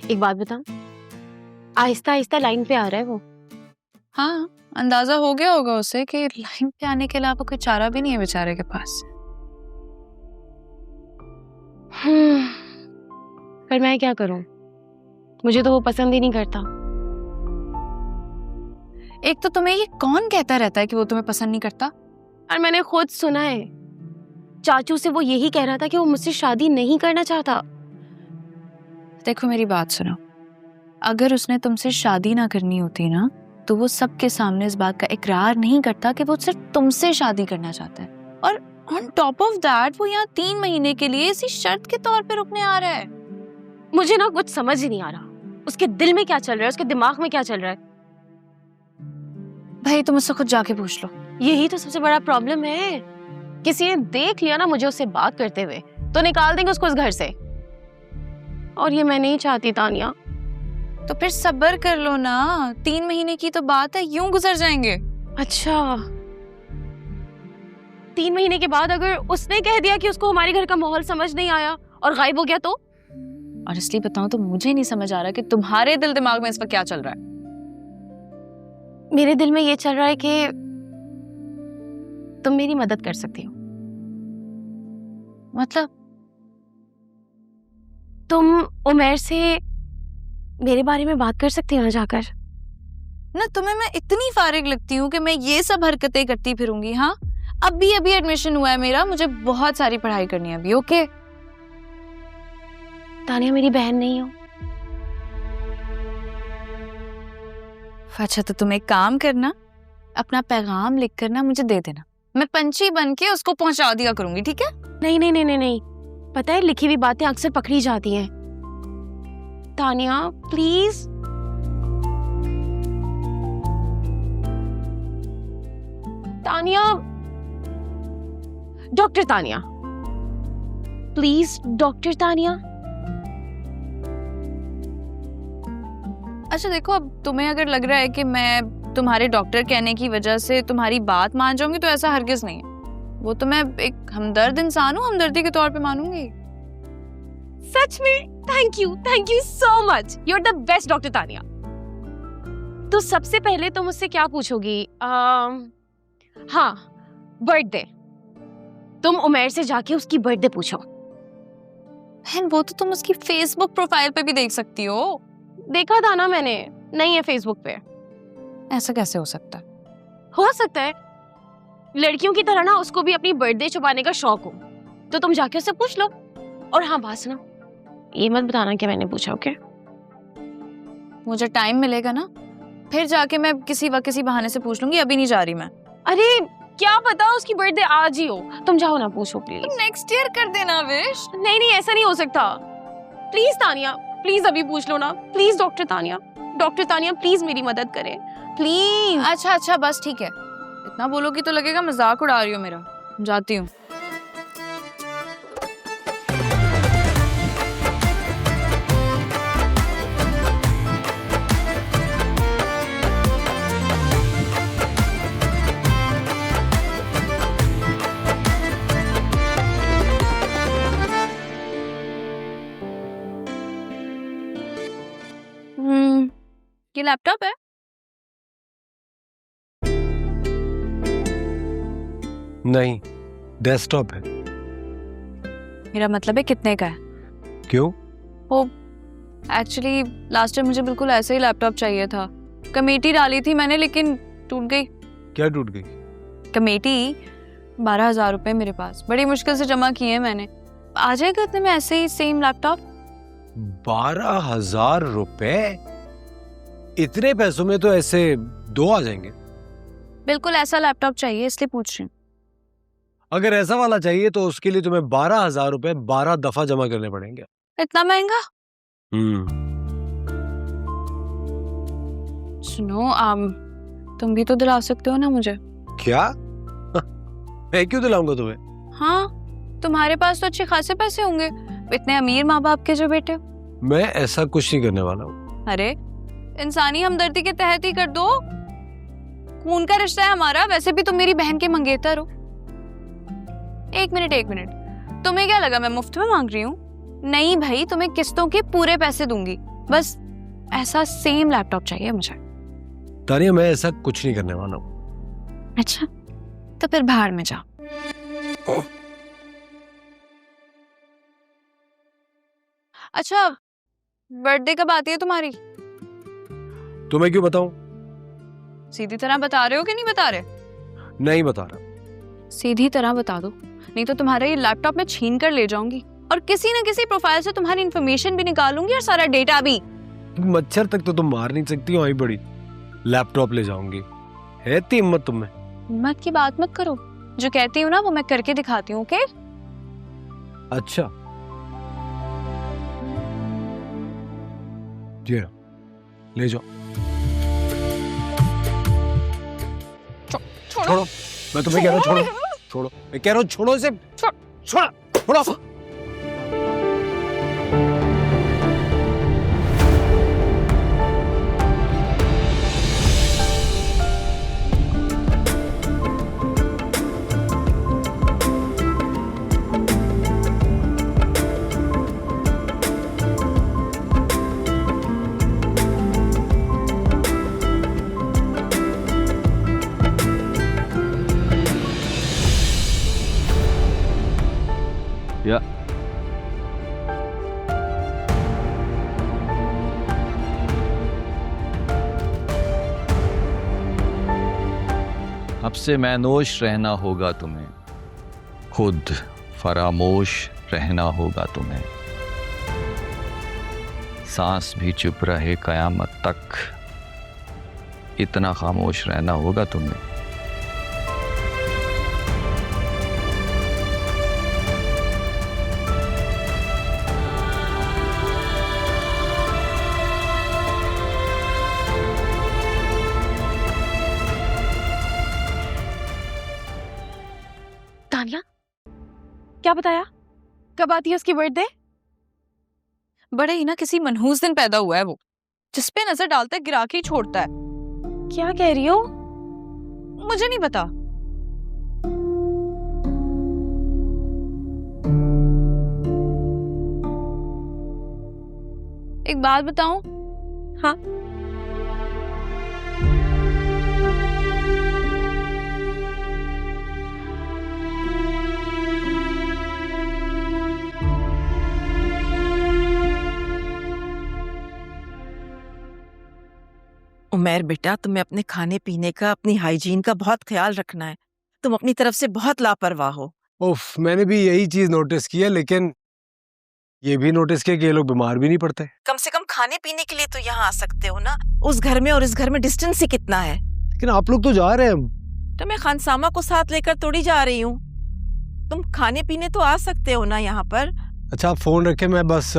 एक बात बता, आहिस्ता आहिस्ता लाइन पे आ रहा है वो। हाँ, अंदाजा हो गया होगा उसे कि लाइन पे आने के अलावा कोई चारा भी नहीं है बेचारे के पास। पर मैं क्या करूं, मुझे तो वो पसंद ही नहीं करता। एक तो तुम्हें ये कौन कहता रहता है कि वो तुम्हें पसंद नहीं करता? और मैंने खुद सुना है, चाचू से वो यही कह रहा था कि वो मुझसे शादी नहीं करना चाहता। देखो मेरी बात सुनो, अगर उसने तुमसे शादी ना करनी होती ना तो वो सबके सामने इस बात का इकरार नहीं करता कि वो सिर्फ तुमसे शादी करना चाहता है। और ऑन टॉप ऑफ दैट वो यहाँ 3 महीने के लिए इसी शर्त के तौर पे रुकने आ रहा है। मुझे ना कुछ समझ ही नहीं आ रहा, उसके दिल में क्या चल रहा है, उसके दिमाग में क्या चल रहा है। भाई तुम उससे खुद जाके पूछ लो। यही तो सबसे बड़ा प्रॉब्लम है, किसी ने देख लिया ना मुझे उससे बात करते हुए तो निकाल देंगे उसको इस घर से, और ये मैं नहीं चाहती तानिया। तो फिर सब्र कर लो ना, 3 महीने की तो बात है, यूं गुजर जाएंगे। अच्छा, 3 महीने के बाद अगर उसने कह दिया कि उसको हमारे घर का माहौल समझ नहीं आया और गायब हो गया तो? और इसलिए बताऊं तो मुझे नहीं समझ आ रहा कि तुम्हारे दिल दिमाग में इस वक्त क्या चल रहा है। मेरे दिल में ये चल रहा है कि तुम मेरी मदद कर सकती हो। मतलब? तुम उमैर से मेरे बारे में बात कर सकती हो ना जाकर। ना तुम्हें मैं इतनी फारिग लगती हूँ कि मैं ये सब हरकतें करती फिरूंगी? हाँ, अभी एडमिशन हुआ है मेरा, मुझे बहुत सारी पढ़ाई करनी है अभी। ओके तानिया, मेरी बहन नहीं हो। अच्छा तो तुम एक काम करना, अपना पैगाम लिख कर ना मुझे दे देना, मैं पंछी बन के उसको पहुंचा दिया करूंगी, ठीक है? नहीं नहीं नहीं नहीं नहीं, पता है लिखी हुई बातें अक्सर पकड़ी जाती हैं। Tania please. Tania, doctor Tania please, doctor Tania. अच्छा देखो, अब तुम्हें अगर लग रहा है कि मैं तुम्हारे डॉक्टर कहने की वजह से तुम्हारी बात मान जाऊंगी तो ऐसा हरगिज नहीं है। वो तो मैं एक हमदर्द इंसान हूँ, हमदर्दी के तौर पे मानूंगी। सच में? Thank you so much, you are the best doctor Tania. तो सबसे पहले तुम मुझसे क्या पूछोगी? हाँ, बर्थडे। तुम उमैर से जाके उसकी बर्थडे पूछो। बहन वो तो तुम उसकी फेसबुक प्रोफाइल पे भी देख सकती हो। देखा था ना मैंने, नहीं है फेसबुक पे। ऐसा कैसे हो सकता है? हो सकता है लड़कियों की तरह ना उसको भी अपनी बर्थडे छुपाने का शौक हो, तो तुम जाके उससे पूछ लो। और हाँ बात सुनो, ये मत बताना कि मैंने पूछा, ओके? मुझे टाइम मिलेगा ना फिर जाके मैं किसी वक्त किसी बहाने से पूछ लूंगी, अभी नहीं जा रही मैं। अरे क्या पता उसकी बर्थडे आज ही हो, तुम जाओ ना पूछो प्लीज। नेक्स्ट ईयर कर देना विश। नहीं नहीं, ऐसा नहीं हो सकता। प्लीज तानिया, प्लीज अभी पूछ लो ना, please doctor Tania. Doctor Tania please मेरी मदद करें प्लीज। अच्छा बस ठीक है, इतना बोलोगी तो लगेगा मजाक उड़ा रही हो मेरा। जाती हूँ। ये लैपटॉप है? नहीं, डेस्कटॉप है। मेरा मतलब है कितने का है? क्यों? वो एक्चुअली लास्ट टाइम मुझे बिल्कुल ऐसे ही लैपटॉप चाहिए था, कमेटी डाली थी मैंने लेकिन टूट गई। क्या टूट गई? कमेटी 12,000 रुपए मेरे पास, बड़ी मुश्किल से जमा किए मैंने। आ जाएगा इतने में ऐसे ही सेम लैपटॉप? 12,000 रुपए? इतने पैसों में तो ऐसे 2 आ जाएंगे। बिल्कुल ऐसा लैपटॉप चाहिए इसलिए पूछ रही हूँ। अगर ऐसा वाला चाहिए तो उसके लिए तुम्हें 12,000 रुपए 12 दफा जमा करने पड़ेंगे। इतना महंगा? हम्म। सुनो तुम भी तो दिला सकते हो ना मुझे। क्या? मैं क्यों दिलाऊंगा तुम्हें? हाँ, तुम्हारे पास तो अच्छे खासे पैसे होंगे, इतने अमीर माँ बाप के जो बेटे। मैं ऐसा कुछ नहीं करने वाला हूँ। अरे इंसानी हमदर्दी के तहत ही कर दो, खून का रिश्ता है हमारा, वैसे भी तुम मेरी बहन के मंगेतर हो। एक मिनट, तुम्हें क्या लगा मैं मुफ्त में मांग रही हूँ? नहीं भाई, तुम्हें किस्तों के पूरे पैसे दूंगी, बस ऐसा सेम लैपटॉप चाहिए मुझे। तानिया मैं ऐसा कुछ नहीं करने वाला हूँ। अच्छा, तो फिर बाहर में जाओ। अच्छा, बर्थडे कब आती है तुम्हारी? तुम्हें क्यों बताऊं? सीधी तरह बता रहे हो कि नहीं बता रहे? नहीं बता रहा। सीधी तरह बता दो, नहीं तो तुम्हारा ये लैपटॉप मैं छीन कर ले जाऊंगी और किसी न किसी प्रोफाइल से तुम्हारी इन्फॉर्मेशन भी निकालूंगी और सारा डेटा भी। मच्छर तक तो तुम मार नहीं सकती हो, आई बड़ी लैपटॉप ले जाऊंगी। है इतनी हिम्मत तुम में? हिम्मत की बात मत करो, जो कहती हूँ ना वो मैं करके दिखाती हूँ। ओके? अच्छा जी ले जाओ। छोड़ो, मैं तुम्हें कह रहा हूँ छोड़ो, छोड़ो, मैं कह रहा हूँ छोड़ो इसे, छोड़ो, छोड़ो। या अब से मैनोश रहना होगा तुम्हें, खुद फरामोश रहना होगा तुम्हें। सांस भी चुप रहे कयामत तक, इतना खामोश रहना होगा तुम्हें। तानिया, क्या बताया? कब आती है उसकी बर्थडे? बड़े ही ना किसी मनहूस दिन पैदा हुआ है वो, जिस पे नजर डालता है गिरा के ही छोड़ता है। क्या कह रही हो? मुझे नहीं पता। एक बात बताऊं? हाँ। उमैर बेटा, तुम्हें अपने खाने पीने का, अपनी हाइजीन का बहुत ख्याल रखना है। तुम अपनी तरफ से बहुत लापरवाह हो। उफ, मैंने भी यही चीज नोटिस की है, लेकिन ये भी नोटिस किया कि ये लोग बीमार भी नहीं पड़ते। कम से कम खाने पीने के लिए तो यहाँ आ सकते हो ना। उस घर में और इस घर में डिस्टेंस ही कितना है। लेकिन आप लोग तो जा रहे हैं। तो मैं खानसामा को साथ लेकर थोड़ी जा रही हूँ। तुम खाने पीने तो आ सकते हो ना यहाँ पर। अच्छा आप फोन रखे, मैं बस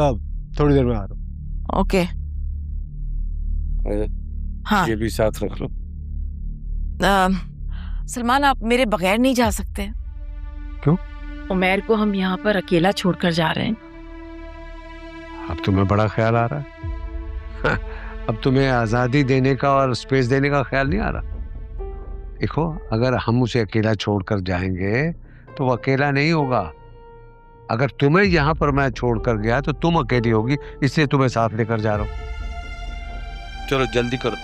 थोड़ी देर में आ रहा हूँ। ओके। हाँ ये भी साथ रख लो। सलमान, आप मेरे बगैर नहीं जा सकते। क्यों? उमैर को हम यहाँ पर अकेला छोड़कर जा रहे हैं। अब तुम्हें बड़ा ख्याल आ रहा है। अब तुम्हें आजादी देने का और स्पेस देने का ख्याल नहीं आ रहा। देखो, अगर हम उसे अकेला छोड़कर जाएंगे तो वो अकेला नहीं होगा। अगर तुम्हें यहाँ पर मैं छोड़कर गया तो तुम अकेली होगी, इसलिए तुम्हें साथ लेकर जा रहा हूँ। चलो जल्दी करो।